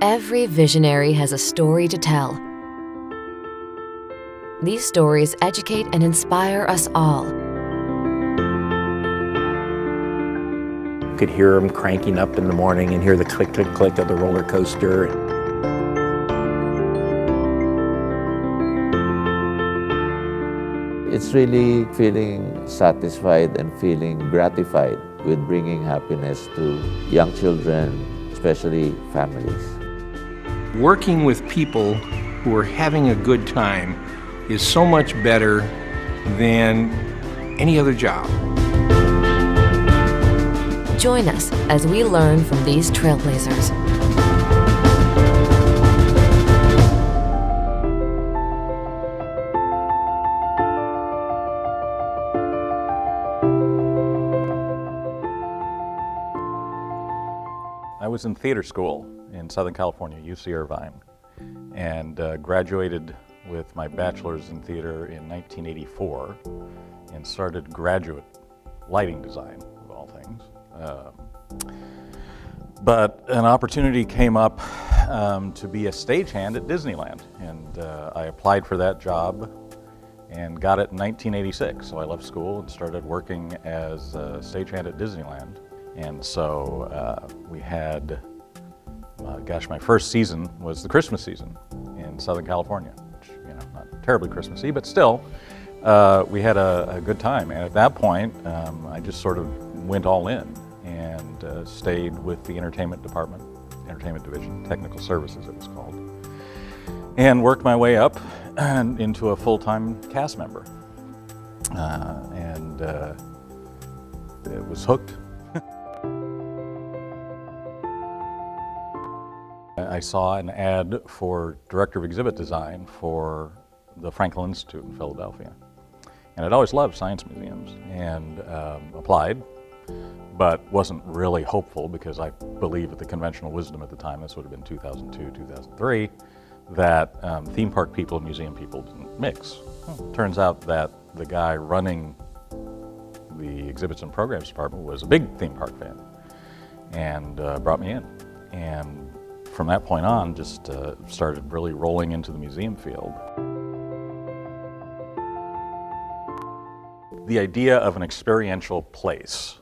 Every visionary has a story to tell. These stories educate and inspire us all. You could hear them cranking up in the morning and hear the click, click, click of the roller coaster. It's really feeling satisfied and feeling gratified with bringing happiness to young children, especially families. Working with people who are having a good time is so much better than any other job. Join us as we learn from these trailblazers. I was in theater school in Southern California, UC Irvine, and graduated with my bachelor's in theater in 1984 and started graduate lighting design, of all things. But an opportunity came up to be a stagehand at Disneyland, and I applied for that job and got it in 1986. So I left school and started working as a stagehand at Disneyland. And so we had, my first season was the Christmas season in Southern California, which, not terribly Christmassy, but still, we had a good time. And at that point, I just sort of went all in and stayed with the entertainment department, entertainment division, technical services it was called, and worked my way up and into a full-time cast member. And it was hooked. I saw an ad for Director of Exhibit Design for the Franklin Institute in Philadelphia. And I'd always loved science museums and applied, but wasn't really hopeful because I believe with the conventional wisdom at the time, this would have been 2002, 2003, that theme park people and museum people didn't mix. Well, it turns out that the guy running the exhibits and programs department was a big theme park fan and brought me in. And from that point on, just started really rolling into the museum field. The idea of an experiential place,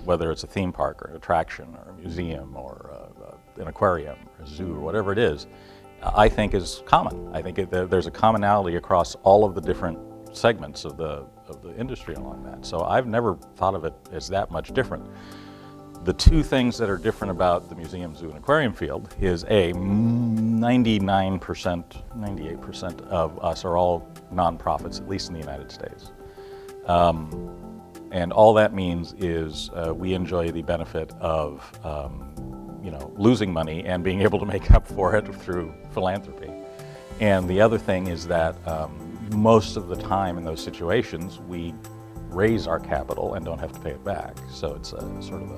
whether it's a theme park or an attraction or a museum or an aquarium or a zoo or whatever it is, I think is common. I think there's a commonality across all of the different segments of the industry along that. So I've never thought of it as that much different. The two things that are different about the museum, zoo, and aquarium field is 99%, 98% of us are all nonprofits, at least in the United States. And all that means is we enjoy the benefit of losing money and being able to make up for it through philanthropy. And the other thing is that most of the time in those situations, we raise our capital and don't have to pay it back. So it's sort of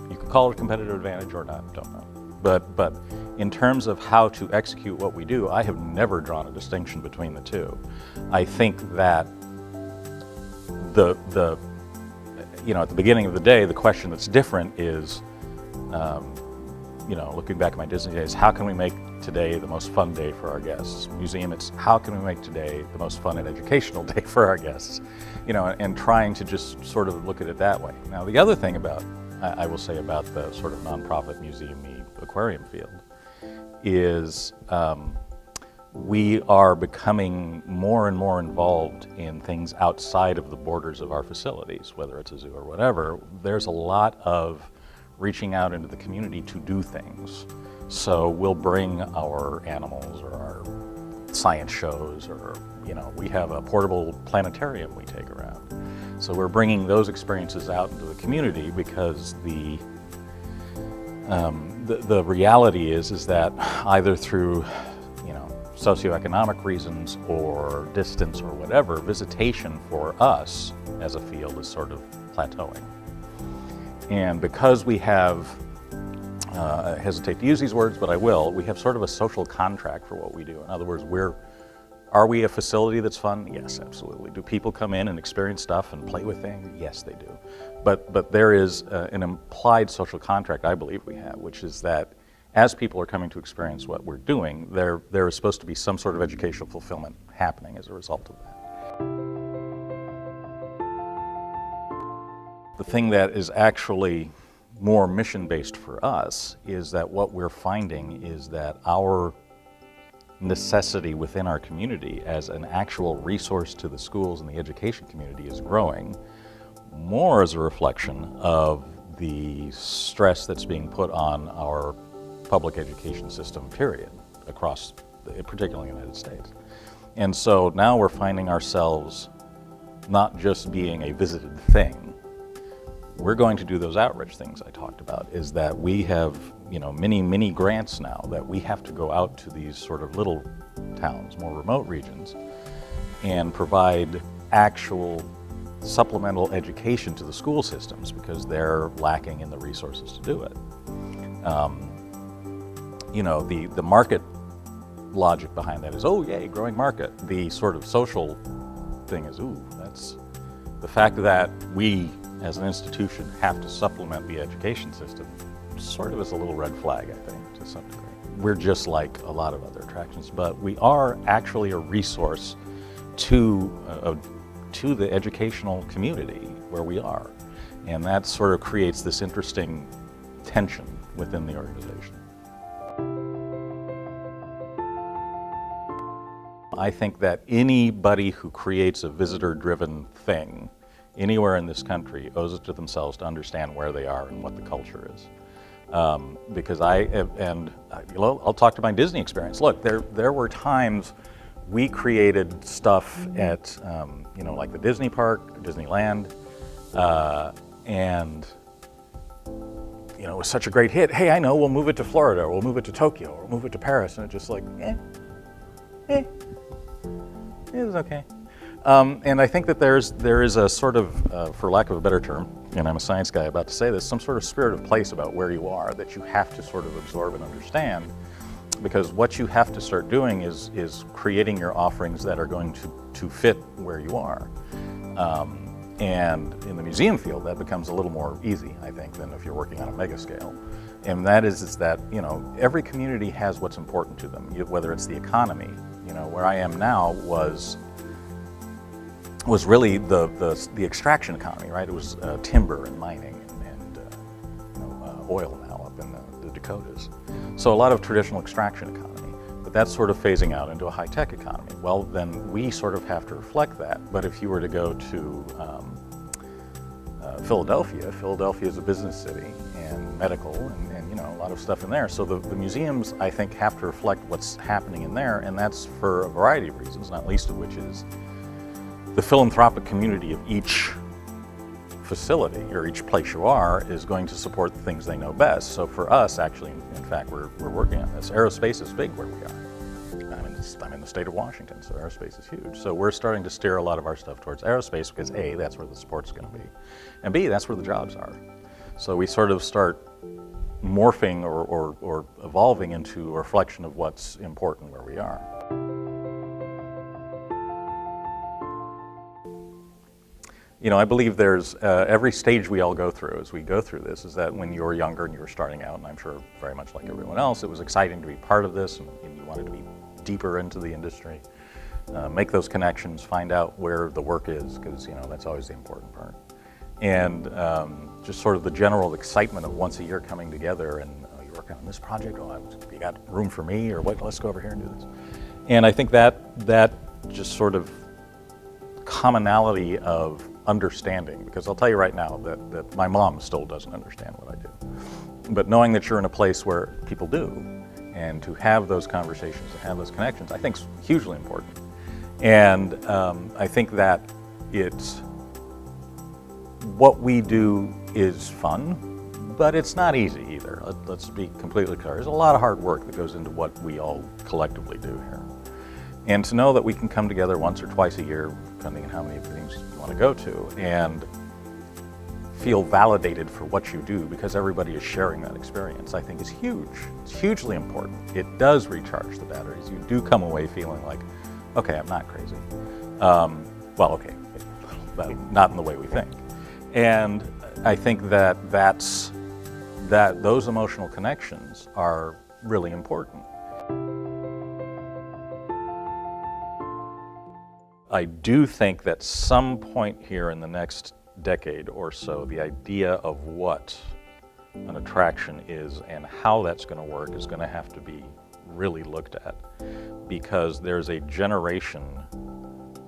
you could call it a competitive advantage or not, don't know. But in terms of how to execute what we do, I have never drawn a distinction between the two. I think that at the beginning of the day, the question that's different is, looking back at my Disney days, how can we make today the most fun day for our guests? Museum, it's how can we make today the most fun and educational day for our guests? And trying to just sort of look at it that way. Now, the other thing I will say about the sort of nonprofit museum-y aquarium field is we are becoming more and more involved in things outside of the borders of our facilities, whether it's a zoo or whatever. There's a lot of reaching out into the community to do things. So we'll bring our animals or our science shows, or we have a portable planetarium we take around. So we're bringing those experiences out into the community because the reality is that either through socioeconomic reasons or distance or whatever, visitation for us as a field is sort of plateauing. And because we have, I hesitate to use these words, but I will, we have sort of a social contract for what we do. In other words, are we a facility that's fun? Yes, absolutely. Do people come in and experience stuff and play with things? Yes, they do. But there is an implied social contract I believe we have, which is that as people are coming to experience what we're doing, there is supposed to be some sort of educational fulfillment happening as a result of that. The thing that is actually more mission-based for us is that what we're finding is that our necessity within our community as an actual resource to the schools and the education community is growing more as a reflection of the stress that's being put on our public education system, period, across, particularly in the United States. And so now we're finding ourselves not just being a visited thing. We're going to do those outreach things I talked about, is that we have, many grants now that we have to go out to these sort of little towns, more remote regions, and provide actual supplemental education to the school systems because they're lacking in the resources to do it. The market logic behind that is, oh yay, growing market. The sort of social thing is, ooh, that's the fact that we as an institution have to supplement the education system sort of is a little red flag, I think, to some degree. We're just like a lot of other attractions, but we are actually a resource to the educational community where we are. And that sort of creates this interesting tension within the organization. I think that anybody who creates a visitor-driven thing anywhere in this country owes it to themselves to understand where they are and what the culture is. Because I'll talk to my Disney experience. Look, there were times we created stuff at, like the Disney Park, Disneyland, and it was such a great hit. Hey, I know, we'll move it to Florida, or we'll move it to Tokyo, or we'll move it to Paris, and it's just like, it was okay. And I think that there is a sort of, for lack of a better term, and I'm a science guy about to say this, some sort of spirit of place about where you are that you have to sort of absorb and understand, because what you have to start doing is creating your offerings that are going to fit where you are. And in the museum field, that becomes a little more easy, I think, than if you're working on a mega scale. And that is that, every community has what's important to them, whether it's the economy. Where I am now was really the extraction economy, right? It was timber and mining and oil now up in the Dakotas. So a lot of traditional extraction economy, but that's sort of phasing out into a high-tech economy. Well, then we sort of have to reflect that. But if you were to go to Philadelphia is a business city and medical and a lot of stuff in there. So the museums, I think, have to reflect what's happening in there, and that's for a variety of reasons, not least of which is the philanthropic community of each facility or each place you are is going to support the things they know best. So for us, actually, in fact, we're working on this. Aerospace is big where we are. I'm in the state of Washington, so aerospace is huge. So we're starting to steer a lot of our stuff towards aerospace because A, that's where the support's going to be, and B, that's where the jobs are. So we sort of start morphing or evolving into a reflection of what's important where we are. I believe there's every stage we all go through as we go through this is that when you were younger and you were starting out, and I'm sure very much like everyone else, it was exciting to be part of this and you wanted to be deeper into the industry, make those connections, find out where the work is, because that's always the important part. And just sort of the general excitement of once a year coming together and you're working on this project, you got room for me, or what, let's go over here and do this. And I think that just sort of commonality of understanding, because I'll tell you right now that my mom still doesn't understand what I do. But knowing that you're in a place where people do, and to have those conversations and have those connections, I think is hugely important. And I think that what we do is fun, but it's not easy either. Let's be completely clear. There's a lot of hard work that goes into what we all collectively do here. And to know that we can come together once or twice a year, depending on how many things you want to go to, and feel validated for what you do because everybody is sharing that experience, I think is huge. It's hugely important. It does recharge the batteries. You do come away feeling like, okay, I'm not crazy. Okay, but not in the way we think. And I think that those emotional connections are really important. I do think that some point here in the next decade or so, the idea of what an attraction is and how that's going to work is going to have to be really looked at, because there's a generation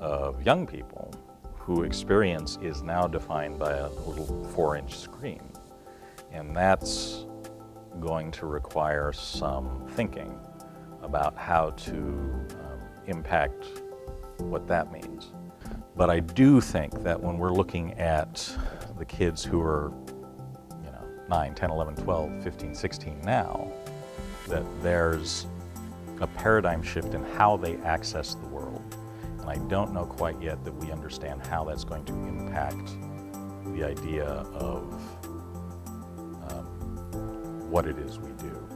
of young people whose experience is now defined by a little 4-inch screen, and that's going to require some thinking about how to impact what that means. But I do think that when we're looking at the kids who are 9, 10, 11, 12, 15, 16 now, that there's a paradigm shift in how they access the world. And I don't know quite yet that we understand how that's going to impact the idea of what it is we do.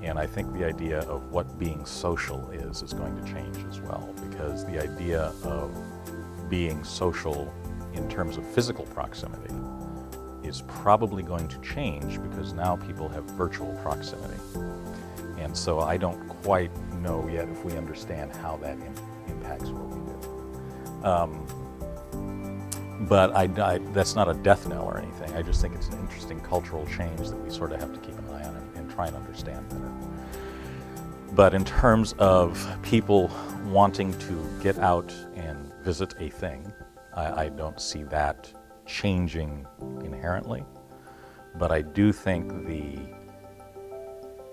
And I think the idea of what being social is going to change as well, because the idea of being social in terms of physical proximity is probably going to change, because now people have virtual proximity. And so I don't quite know yet if we understand how that impacts what we do. But that's not a death knell or anything. I just think it's an interesting cultural change that we sort of have to keep an eye on and try and understand better. But in terms of people wanting to get out and visit a thing, I don't see that changing inherently. But I do think the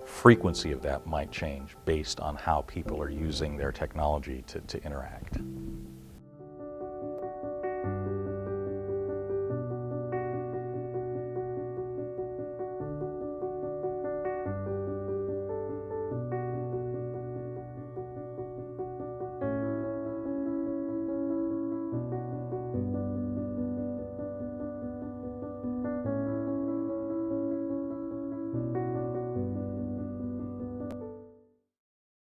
frequency of that might change based on how people are using their technology to interact.